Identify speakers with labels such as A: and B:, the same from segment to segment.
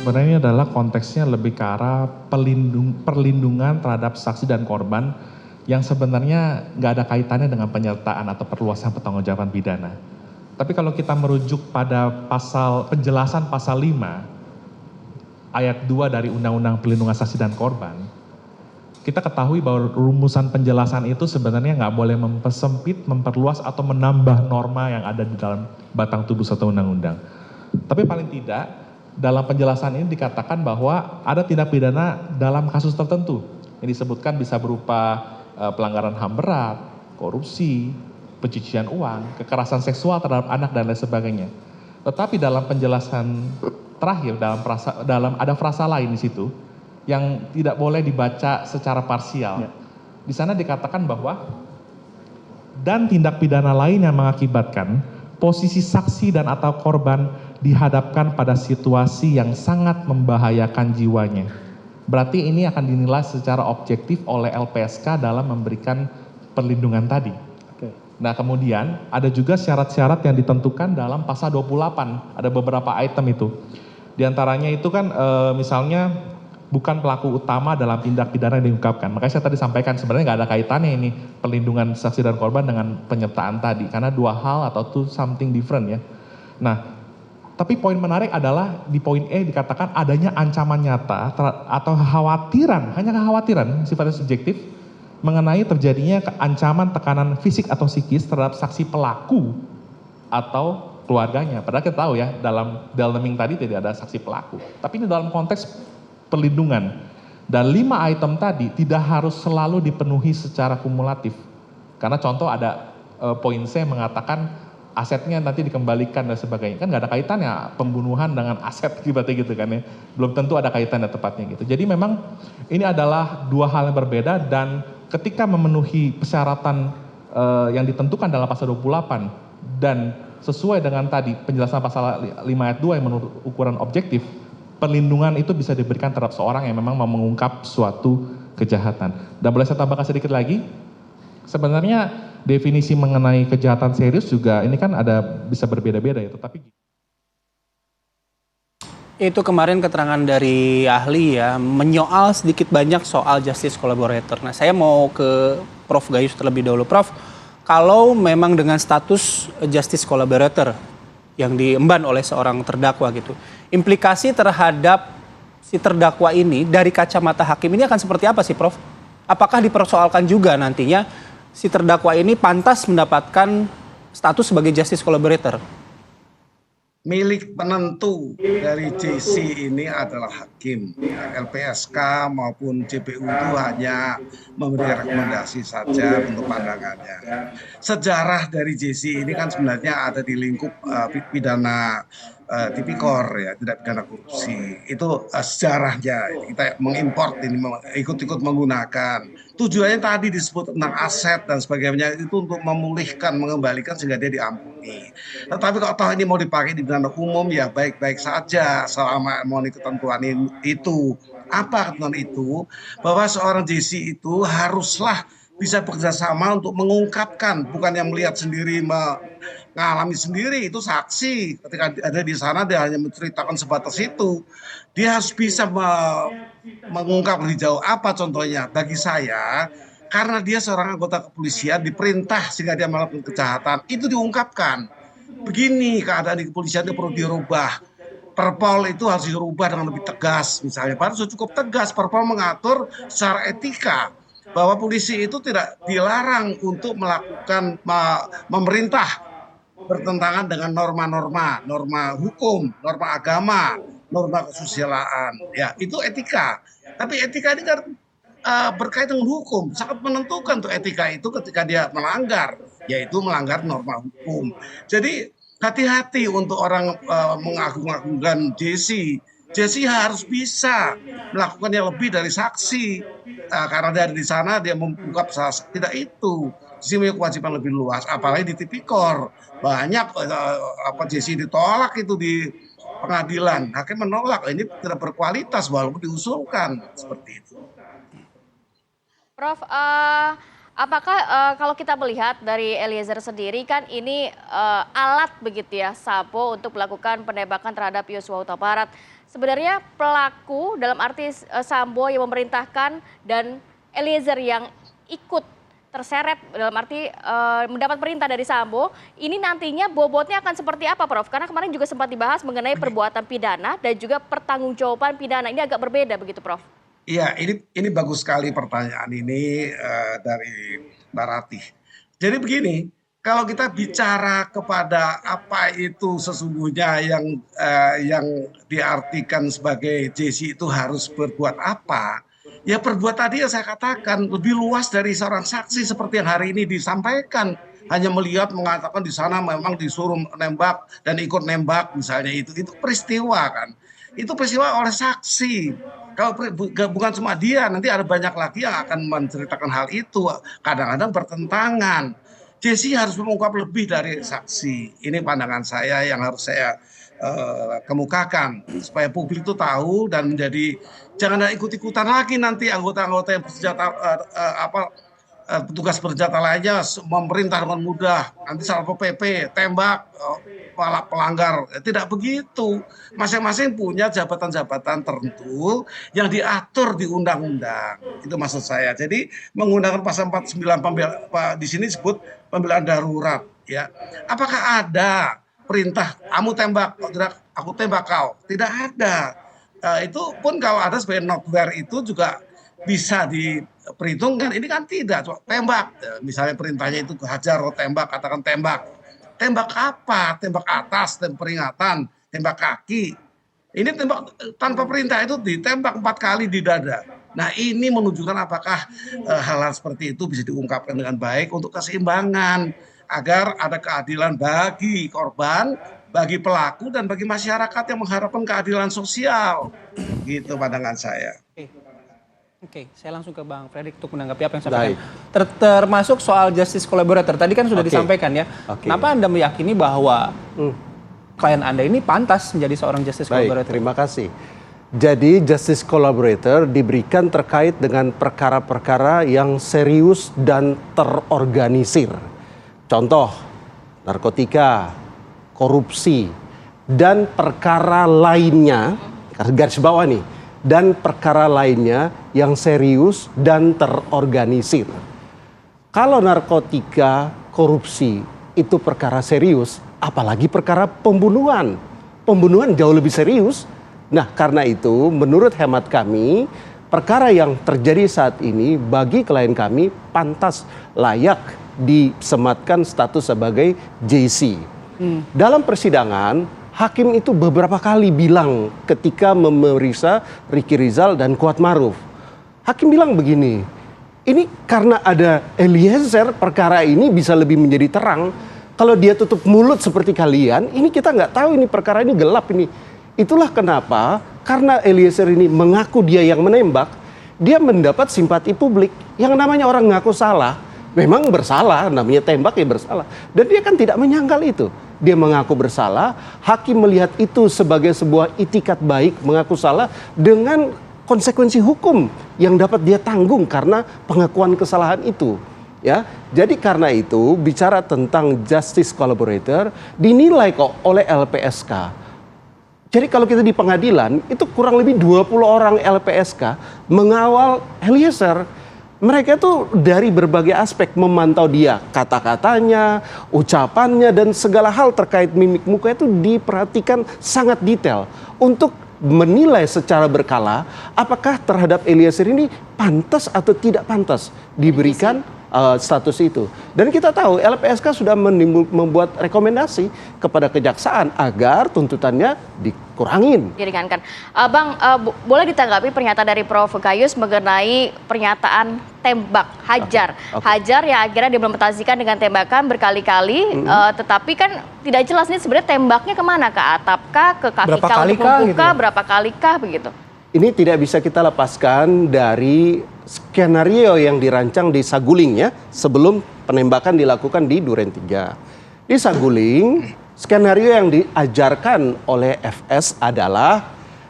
A: sebenarnya adalah konteksnya lebih ke arah perlindungan terhadap saksi dan korban yang sebenarnya nggak ada kaitannya dengan penyertaan atau perluasan pertanggungjawaban pidana. Tapi kalau kita merujuk pada penjelasan pasal 5 ayat 2 dari Undang-Undang Perlindungan Saksi dan Korban, kita ketahui bahwa rumusan penjelasan itu sebenarnya nggak boleh mempersempit, memperluas atau menambah norma yang ada di dalam batang tubuh satu undang-undang. Tapi paling tidak dalam penjelasan ini dikatakan bahwa ada tindak pidana dalam kasus tertentu. Yang disebutkan bisa berupa pelanggaran HAM berat, korupsi, pencucian uang, kekerasan seksual terhadap anak dan lain sebagainya. Tetapi dalam penjelasan terakhir ada frasa lain di situ yang tidak boleh dibaca secara parsial. Di sana dikatakan bahwa dan tindak pidana lain yang mengakibatkan posisi saksi dan atau korban dihadapkan pada situasi yang sangat membahayakan jiwanya. Berarti ini akan dinilai secara objektif oleh LPSK dalam memberikan perlindungan tadi. Nah kemudian ada juga syarat-syarat yang ditentukan dalam pasal 28, ada beberapa item itu. Di antaranya itu kan misalnya bukan pelaku utama dalam tindak pidana yang diungkapkan. Makanya saya tadi sampaikan sebenarnya nggak ada kaitannya ini perlindungan saksi dan korban dengan penyertaan tadi. Karena dua hal atau two something different ya. Nah tapi poin menarik adalah di poin E dikatakan adanya ancaman nyata atau kekhawatiran, hanya kekhawatiran sifatnya subjektif mengenai terjadinya ancaman tekanan fisik atau psikis terhadap saksi pelaku atau keluarganya. Padahal kita tahu ya dalam Delneming tadi tidak ada saksi pelaku. Tapi ini dalam konteks perlindungan. Dan 5 item tadi tidak harus selalu dipenuhi secara kumulatif. Karena contoh ada poin C mengatakan asetnya nanti dikembalikan dan sebagainya. Kan nggak ada kaitannya pembunuhan dengan aset tiba-tiba gitu kan ya. Belum tentu ada kaitannya tepatnya gitu. Jadi memang ini adalah dua hal yang berbeda dan ketika memenuhi persyaratan yang ditentukan dalam pasal 28 dan sesuai dengan tadi penjelasan pasal 5 ayat 2 yang menurut ukuran objektif, perlindungan itu bisa diberikan terhadap seorang yang memang mau mengungkap suatu kejahatan. Dan boleh saya tambahkan sedikit lagi? Sebenarnya definisi mengenai kejahatan serius juga ini kan ada bisa berbeda-beda ya, tetapi
B: itu kemarin keterangan dari ahli ya, menyoal sedikit banyak soal justice collaborator. Nah, saya mau ke Prof Gayus terlebih dahulu. Prof, kalau memang dengan status justice collaborator yang diemban oleh seorang terdakwa gitu, implikasi terhadap si terdakwa ini dari kacamata hakim ini akan seperti apa sih, Prof? Apakah dipersoalkan juga nantinya si terdakwa ini pantas mendapatkan status sebagai justice collaborator?
C: Milik penentu dari JC ini adalah hakim. LPSK maupun JPU itu hanya memberi rekomendasi saja untuk pandangannya. Sejarah dari JC ini kan sebenarnya ada di lingkup pidana tipikor ya, tidak pidana korupsi. Itu sejarahnya kita mengimport ini ikut-ikut menggunakan. Tujuannya tadi disebut tentang aset dan sebagainya itu untuk memulihkan, mengembalikan sehingga dia diampuni. Tetapi kalau toh ini mau dipakai di pidana umum ya baik-baik saja selama memenuhi ketentuan itu. Apa ketentuan itu? Bahwa seorang JC itu haruslah bisa bekerjasama untuk mengungkapkan, bukan yang melihat sendiri, mengalami sendiri. Itu saksi ketika ada di sana dia hanya menceritakan sebatas itu. Dia harus bisa mengungkap lebih jauh. Apa contohnya? Bagi saya, karena dia seorang anggota kepolisian diperintah sehingga dia melakukan kejahatan, itu diungkapkan. Begini keadaan di kepolisian itu perlu dirubah. Perpol itu harus dirubah dengan lebih tegas misalnya. Padahal sudah cukup tegas, Perpol mengatur secara etika bahwa polisi itu tidak dilarang untuk melakukan memerintah bertentangan dengan norma hukum, norma agama, norma kesusilaan. Ya, itu etika. Tapi etika ini kan berkaitan dengan hukum, sangat menentukan tuh etika itu ketika dia melanggar, yaitu melanggar norma hukum. Jadi hati-hati untuk orang mengagung-agungkan JC. JC harus bisa melakukan yang lebih dari saksi. Karena dari di sana dia mengungkap saksi, tidak itu. JC punya kewajiban lebih luas, apalagi di tipikor. Banyak JC ditolak itu di pengadilan. Hakim menolak, ini tidak berkualitas walaupun diusulkan seperti itu.
D: Prof, Apakah kalau kita melihat dari Eliezer sendiri kan ini alat begitu ya Sambo untuk melakukan penembakan terhadap Yosua Huta Barat. Sebenarnya pelaku dalam arti Sambo yang memerintahkan dan Eliezer yang ikut terseret dalam arti mendapat perintah dari Sambo, ini nantinya bobotnya akan seperti apa Prof? Karena kemarin juga sempat dibahas mengenai perbuatan pidana dan juga pertanggungjawaban pidana. Ini agak berbeda begitu Prof?
C: Iya, ini bagus sekali pertanyaan ini dari Mbak Ratih. Jadi begini, kalau kita bicara kepada apa itu sesungguhnya yang diartikan sebagai JC itu harus berbuat apa, ya perbuat tadi yang saya katakan lebih luas dari seorang saksi seperti yang hari ini disampaikan. Hanya melihat mengatakan di sana memang disuruh nembak dan ikut nembak misalnya itu peristiwa kan. Itu peristiwa oleh saksi. Kalau bukan cuma dia, nanti ada banyak lagi yang akan menceritakan hal itu. Kadang-kadang bertentangan. Jesse harus mengungkap lebih dari saksi. Ini pandangan saya yang harus saya kemukakan supaya publik itu tahu dan menjadi jangan ada ikut-ikutan lagi nanti anggota-anggota yang bersenjata petugas bersenjata lainnya memerintah dengan mudah, nanti Satpol PP tembak pelanggar. Tidak begitu, masing-masing punya jabatan-jabatan tertentu yang diatur di undang-undang, itu maksud saya. Jadi menggunakan pasal 49 di sini disebut pembelaan darurat ya. Apakah ada perintah kamu tembak, kalau tidak aku tembak kau? Tidak ada. Itu pun kalau ada sebagai notware itu juga bisa diperhitungkan. Ini kan tidak, tembak. Misalnya perintahnya itu hajar atau tembak, katakan tembak. Tembak apa? Tembak atas, tembak peringatan, tembak kaki. Ini tembak tanpa perintah itu ditembak 4 kali di dada. Nah ini menunjukkan apakah hal-hal seperti itu bisa diungkapkan dengan baik untuk keseimbangan. Agar ada keadilan bagi korban, bagi pelaku, dan bagi masyarakat yang mengharapkan keadilan sosial. Gitu pandangan saya.
B: Oke, saya langsung ke Bang Fredrik untuk menanggapi apa yang saya sampaikan. Termasuk soal justice collaborator, tadi kan sudah disampaikan ya. Kenapa Anda meyakini bahwa klien Anda ini pantas menjadi seorang justice collaborator?
E: Terima kasih. Jadi justice collaborator diberikan terkait dengan perkara-perkara yang serius dan terorganisir. Contoh, narkotika, korupsi, dan perkara lainnya, garis bawah nih, dan perkara lainnya yang serius dan terorganisir. Kalau narkotika, korupsi itu perkara serius, apalagi perkara pembunuhan. Pembunuhan jauh lebih serius. Nah, karena itu menurut hemat kami, perkara yang terjadi saat ini bagi klien kami pantas layak disematkan status sebagai JC. Dalam persidangan, hakim itu beberapa kali bilang ketika memeriksa Ricky Rizal dan Kuat Maruf. Hakim bilang begini, ini karena ada Eliezer perkara ini bisa lebih menjadi terang. Kalau dia tutup mulut seperti kalian, ini kita nggak tahu ini perkara ini gelap ini. Itulah kenapa, karena Eliezer ini mengaku dia yang menembak, dia mendapat simpati publik. Yang namanya orang ngaku salah, memang bersalah, namanya tembak ya bersalah. Dan dia kan tidak menyangkal itu. Dia mengaku bersalah, hakim melihat itu sebagai sebuah itikat baik, mengaku salah dengan konsekuensi hukum yang dapat dia tanggung karena pengakuan kesalahan itu. Ya, jadi karena itu bicara tentang justice collaborator dinilai kok oleh LPSK. Jadi kalau kita di pengadilan itu kurang lebih 20 orang LPSK mengawal Eliezer. Mereka tuh dari berbagai aspek memantau dia, kata-katanya, ucapannya, dan segala hal terkait mimik muka itu diperhatikan sangat detail untuk menilai secara berkala apakah terhadap Eliezer ini pantas atau tidak pantas diberikan status itu. Dan kita tahu LPSK sudah membuat rekomendasi kepada kejaksaan agar tuntutannya dikurangin.
D: Diringankan. Bang, boleh ditanggapi pernyataan dari Prof. Gayus mengenai pernyataan tembak, hajar. Hajar yang akhirnya diimplementasikan dengan tembakan berkali-kali, tetapi kan tidak jelas ini sebenarnya tembaknya kemana? Ke atap kah, ke kaki kah untuk membuka, gitu ya? Berapa kali kah begitu?
E: Ini tidak bisa kita lepaskan dari skenario yang dirancang di Saguling ya, sebelum penembakan dilakukan di Duren 3. Di Saguling, skenario yang diajarkan oleh FS adalah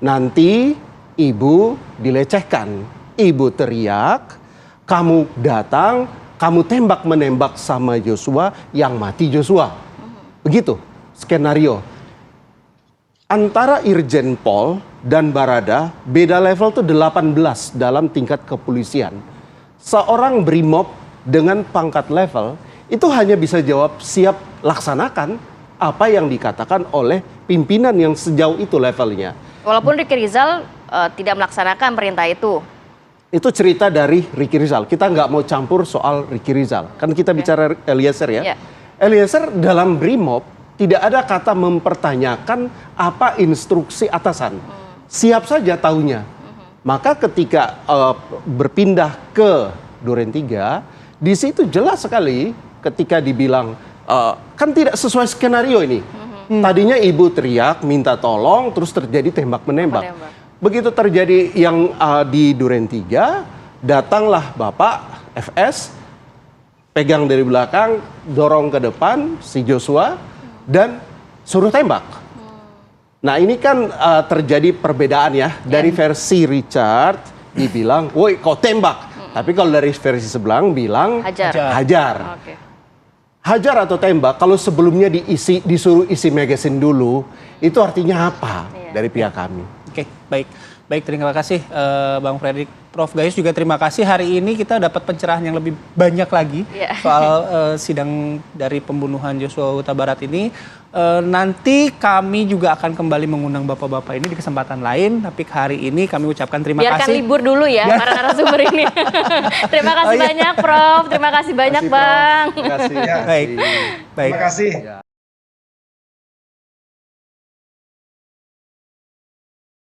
E: nanti ibu dilecehkan, ibu teriak, kamu datang, kamu tembak menembak sama Joshua, yang mati Joshua. Begitu skenario. Antara Irjen Pol dan Barada beda level tuh 18 dalam tingkat kepolisian. Seorang brimob dengan pangkat level itu hanya bisa jawab siap laksanakan apa yang dikatakan oleh pimpinan yang sejauh itu levelnya.
D: Walaupun Ricky Rizal tidak melaksanakan perintah itu.
E: Itu cerita dari Ricky Rizal. Kita nggak mau campur soal Ricky Rizal. Kan kita bicara Eliezer ya. Eliezer dalam brimob tidak ada kata mempertanyakan apa instruksi atasan. Siap saja tahunya. Maka ketika berpindah ke Duren 3, di situ jelas sekali ketika dibilang kan tidak sesuai skenario ini. Tadinya ibu teriak minta tolong, terus terjadi tembak menembak. Begitu terjadi yang di Duren 3, datanglah Bapak FS, pegang dari belakang, dorong ke depan si Joshua, dan suruh tembak. Nah ini kan terjadi perbedaan ya. Dari versi Richard dibilang, woi kau tembak. Tapi kalau dari versi sebelah bilang hajar. Hajar atau tembak, kalau sebelumnya disuruh isi magazine dulu, itu artinya apa dari pihak kami?
B: Oke, baik. Baik, terima kasih Bang Fredrik. Prof Gayus juga terima kasih. Hari ini kita dapat pencerahan yang lebih banyak lagi soal sidang dari pembunuhan Joshua Huta Barat ini. Nanti kami juga akan kembali mengundang bapak-bapak ini di kesempatan lain. Tapi hari ini kami ucapkan terima kasih.
D: Biarkan libur dulu ya para narasumber ini. Terima kasih banyak Prof. Terima kasih banyak Bang.
E: Terima kasih.
B: Baik.
C: Terima kasih.